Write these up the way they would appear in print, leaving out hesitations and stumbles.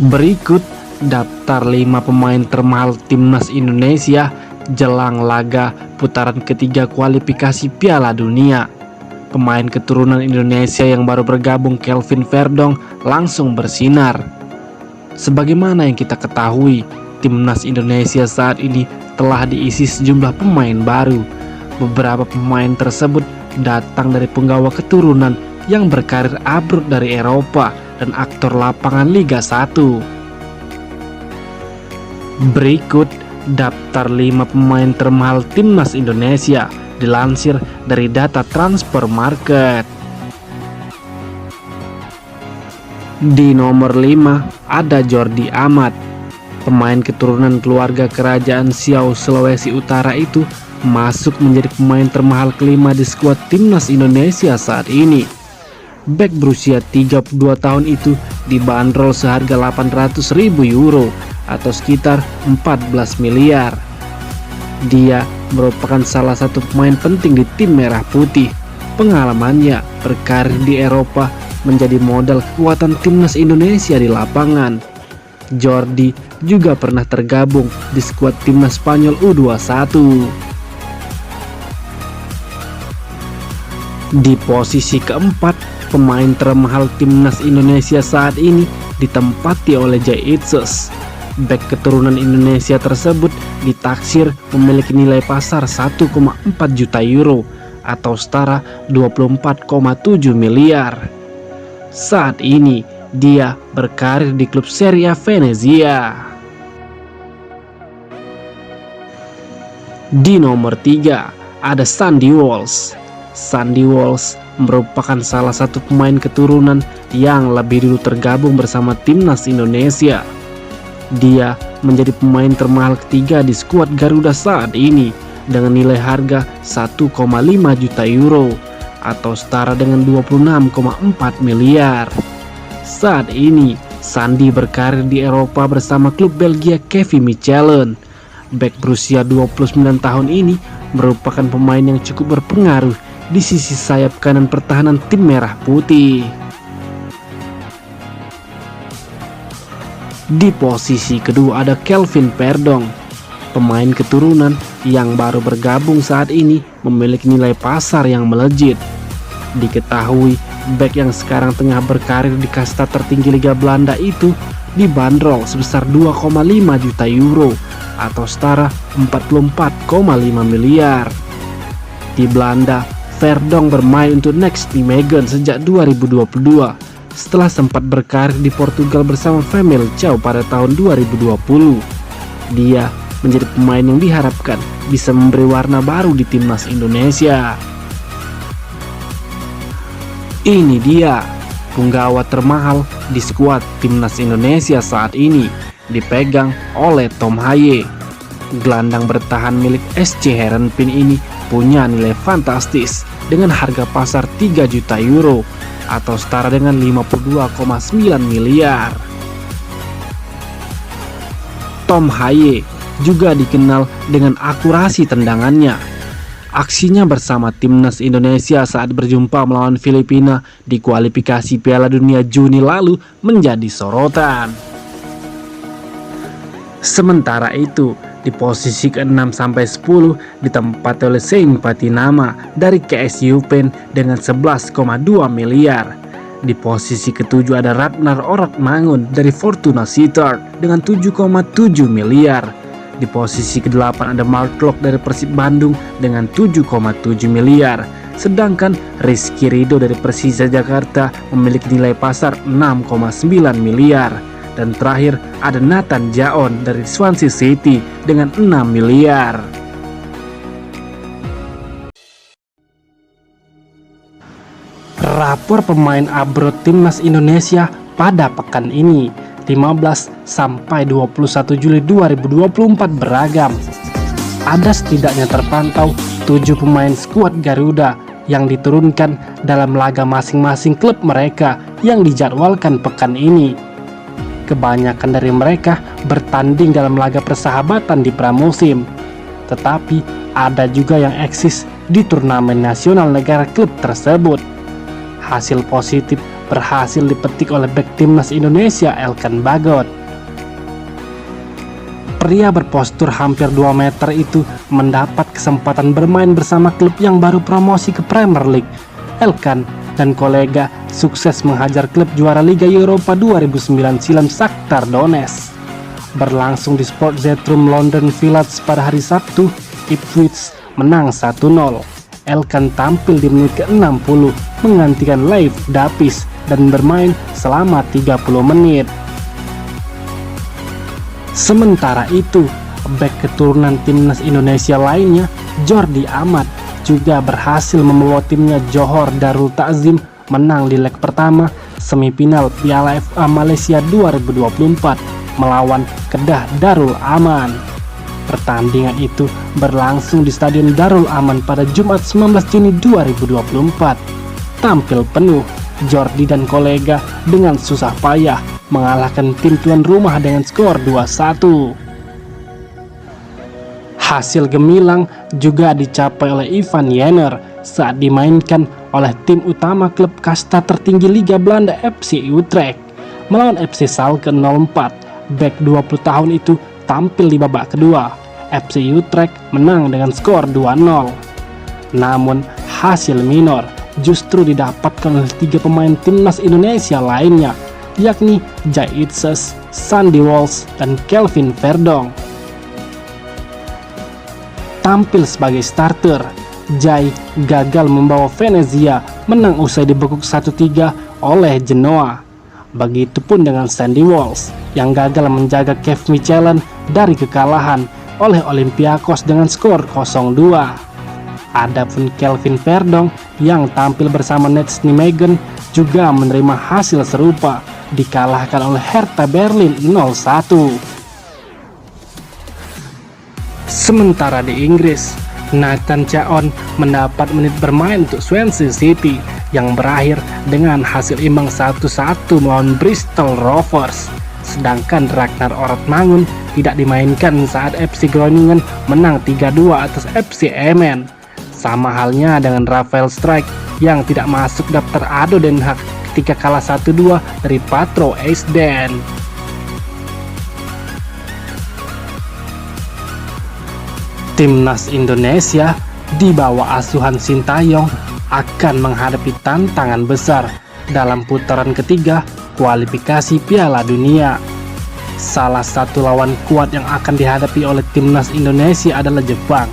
Berikut daftar 5 pemain termahal timnas Indonesia jelang laga putaran ketiga kualifikasi Piala Dunia. Pemain keturunan Indonesia yang baru bergabung, Kelvin Verdong, langsung bersinar. Sebagaimana yang kita ketahui, timnas Indonesia saat ini telah diisi sejumlah pemain baru. Beberapa pemain tersebut datang dari penggawa keturunan yang berkarir abroad dari Eropa dan aktor lapangan Liga 1. Berikut daftar 5 pemain termahal timnas Indonesia dilansir dari data transfer market. Di nomor 5 ada Jordi Amat. Pemain keturunan keluarga kerajaan Siau, Sulawesi Utara itu masuk menjadi pemain termahal kelima di skuad timnas Indonesia saat ini. Bek berusia 32 tahun itu dibanderol seharga 800.000 euro atau sekitar 14 miliar. Dia merupakan salah satu pemain penting di tim merah putih. Pengalamannya berkarir di Eropa menjadi modal kekuatan timnas Indonesia di lapangan. Jordi juga pernah tergabung di skuad timnas Spanyol U21. Di posisi keempat, pemain termahal timnas Indonesia saat ini ditempati oleh Jay Itzes. Bek keturunan Indonesia tersebut ditaksir memiliki nilai pasar 1,4 juta euro atau setara 24,7 miliar. Saat ini dia berkarir di klub Serie A Venezia. Di nomor 3 ada Sandy Walsh. Sandy Walsh merupakan salah satu pemain keturunan yang lebih dulu tergabung bersama timnas Indonesia. Dia menjadi pemain termahal ketiga di skuad Garuda saat ini dengan nilai harga 1,5 juta euro atau setara dengan 26,4 miliar. Saat ini Sandy berkarir di Eropa bersama klub Belgia Kevin Mechelen. Bek berusia 29 tahun ini merupakan pemain yang cukup berpengaruh di sisi sayap kanan pertahanan tim merah putih. Di posisi kedua ada Kelvin Verdong. Pemain keturunan yang baru bergabung saat ini memiliki nilai pasar yang melejit. Diketahui bek yang sekarang tengah berkarir di kasta tertinggi Liga Belanda itu dibanderol sebesar 2,5 juta euro atau setara 44,5 miliar. Di Belanda, Verdong bermain untuk Next Nijmegen sejak 2022 setelah sempat berkarir di Portugal bersama Famalicão pada tahun 2020. Dia menjadi pemain yang diharapkan bisa memberi warna baru di timnas Indonesia. Ini dia punggawa termahal di skuad timnas Indonesia saat ini, dipegang oleh Tom Haye. Gelandang bertahan milik SC Heerenveen ini punya nilai fantastis dengan harga pasar 3 juta euro atau setara dengan 52,9 miliar. Tom Haye juga dikenal dengan akurasi tendangannya. Aksinya bersama timnas Indonesia saat berjumpa melawan Filipina di kualifikasi Piala Dunia Juni lalu menjadi sorotan. Sementara itu, di posisi ke-6 sampai 10 ditempati oleh Sein Patinama dari KSU Pen dengan 11,2 miliar. Di posisi ke-7 ada Ratnar Oratmangun dari Fortuna Sittard dengan 7,7 miliar. Di posisi ke-8 ada Mark Klok dari Persib Bandung dengan 7,7 miliar. Sedangkan Rizky Ridho dari Persija Jakarta memiliki nilai pasar 6,9 miliar. Dan terakhir ada Nathan Jaon dari Swansea City dengan 6 miliar. Rapor pemain abroad timnas Indonesia pada pekan ini 15 sampai 21 Juli 2024 beragam. Ada setidaknya terpantau 7 pemain skuad Garuda yang diturunkan dalam laga masing-masing klub mereka yang dijadwalkan pekan ini. Kebanyakan dari mereka bertanding dalam laga persahabatan di pramusim, tetapi ada juga yang eksis di turnamen nasional negara klub tersebut. Hasil positif berhasil dipetik oleh bek timnas Indonesia Elkan Bagot. Pria berpostur hampir 2 meter itu mendapat kesempatan bermain bersama klub yang baru promosi ke Premier League. Elkan dan kolega sukses menghajar klub juara Liga Eropa 2009 silam Shakhtar Donetsk. Berlangsung di Sport Zetrum London Village pada hari Sabtu, Ipswich menang 1-0. Elkan tampil di menit ke-60 menggantikan Leif Dapis dan bermain selama 30 menit. Sementara itu, bek keturunan timnas Indonesia lainnya, Jordi Amat, juga berhasil membawa timnya Johor Darul Takzim menang di leg pertama semifinal Piala FA Malaysia 2024 melawan Kedah Darul Aman. Pertandingan itu berlangsung di Stadion Darul Aman pada Jumat 19 Juni 2024. Tampil penuh, Jordi dan kolega dengan susah payah mengalahkan tim tuan rumah dengan skor 2-1. Hasil gemilang juga dicapai oleh Ivan Jenner saat dimainkan oleh tim utama klub kasta tertinggi Liga Belanda FC Utrecht melawan FC Schalke 04. Bek 20 tahun itu tampil di babak kedua. FC Utrecht menang dengan skor 2-0. Namun hasil minor justru didapatkan oleh 3 pemain timnas Indonesia lainnya, yakni Jai Itzes, Sandy Walsh, dan Kelvin Verdong. Tampil sebagai starter, Jai gagal membawa Venezia menang usai dibekuk 1-3 oleh Genoa. Begitupun dengan Sandy Walsh yang gagal menjaga Kev Michelin dari kekalahan oleh Olympiakos dengan skor 0-2. Adapun Kelvin Verdong yang tampil bersama Nets Nijmegen juga menerima hasil serupa, dikalahkan oleh Hertha Berlin 0-1. Sementara di Inggris, Nathan Chaon mendapat menit bermain untuk Swansea City yang berakhir dengan hasil imbang 1-1 melawan Bristol Rovers. Sedangkan Ragnar Orotmangun tidak dimainkan saat FC Groningen menang 3-2 atas FC Emmen. Sama halnya dengan Rafael Strijk yang tidak masuk daftar ADO Den Haag ketika kalah 1-2 dari Patro Eisden. Timnas Indonesia di bawah asuhan Sintayong akan menghadapi tantangan besar dalam putaran ketiga kualifikasi Piala Dunia. Salah satu lawan kuat yang akan dihadapi oleh timnas Indonesia adalah Jepang.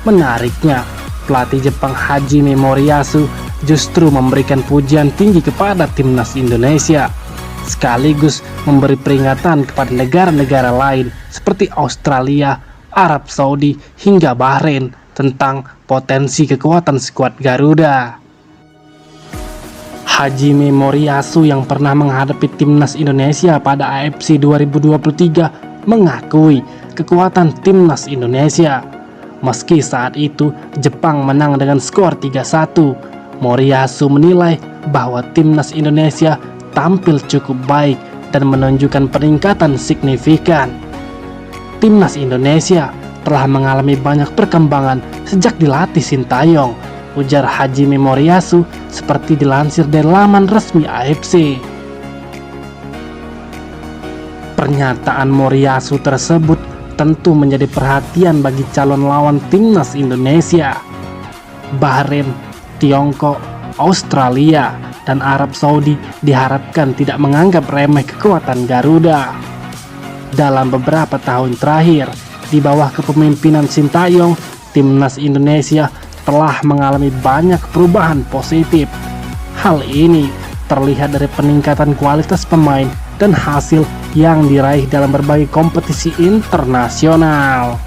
Menariknya, pelatih Jepang Hajime Moriyasu justru memberikan pujian tinggi kepada timnas Indonesia, sekaligus memberi peringatan kepada negara-negara lain seperti Australia, Arab Saudi, hingga Bahrain tentang potensi kekuatan skuad Garuda. Hajime Moriyasu yang pernah menghadapi timnas Indonesia pada AFC 2023 mengakui kekuatan timnas Indonesia. Meski saat itu Jepang menang dengan skor 3-1, Moriyasu menilai bahwa timnas Indonesia tampil cukup baik dan menunjukkan peningkatan signifikan. Timnas Indonesia telah mengalami banyak perkembangan sejak dilatih Sintayong, ujar Hajime Moriyasu seperti dilansir dari laman resmi AFC. Pernyataan Moriyasu tersebut tentu menjadi perhatian bagi calon lawan timnas Indonesia. Bahrain, Tiongkok, Australia, dan Arab Saudi diharapkan tidak menganggap remeh kekuatan Garuda. Dalam beberapa tahun terakhir, di bawah kepemimpinan Sintayong, timnas Indonesia telah mengalami banyak perubahan positif. Hal ini terlihat dari peningkatan kualitas pemain dan hasil yang diraih dalam berbagai kompetisi internasional.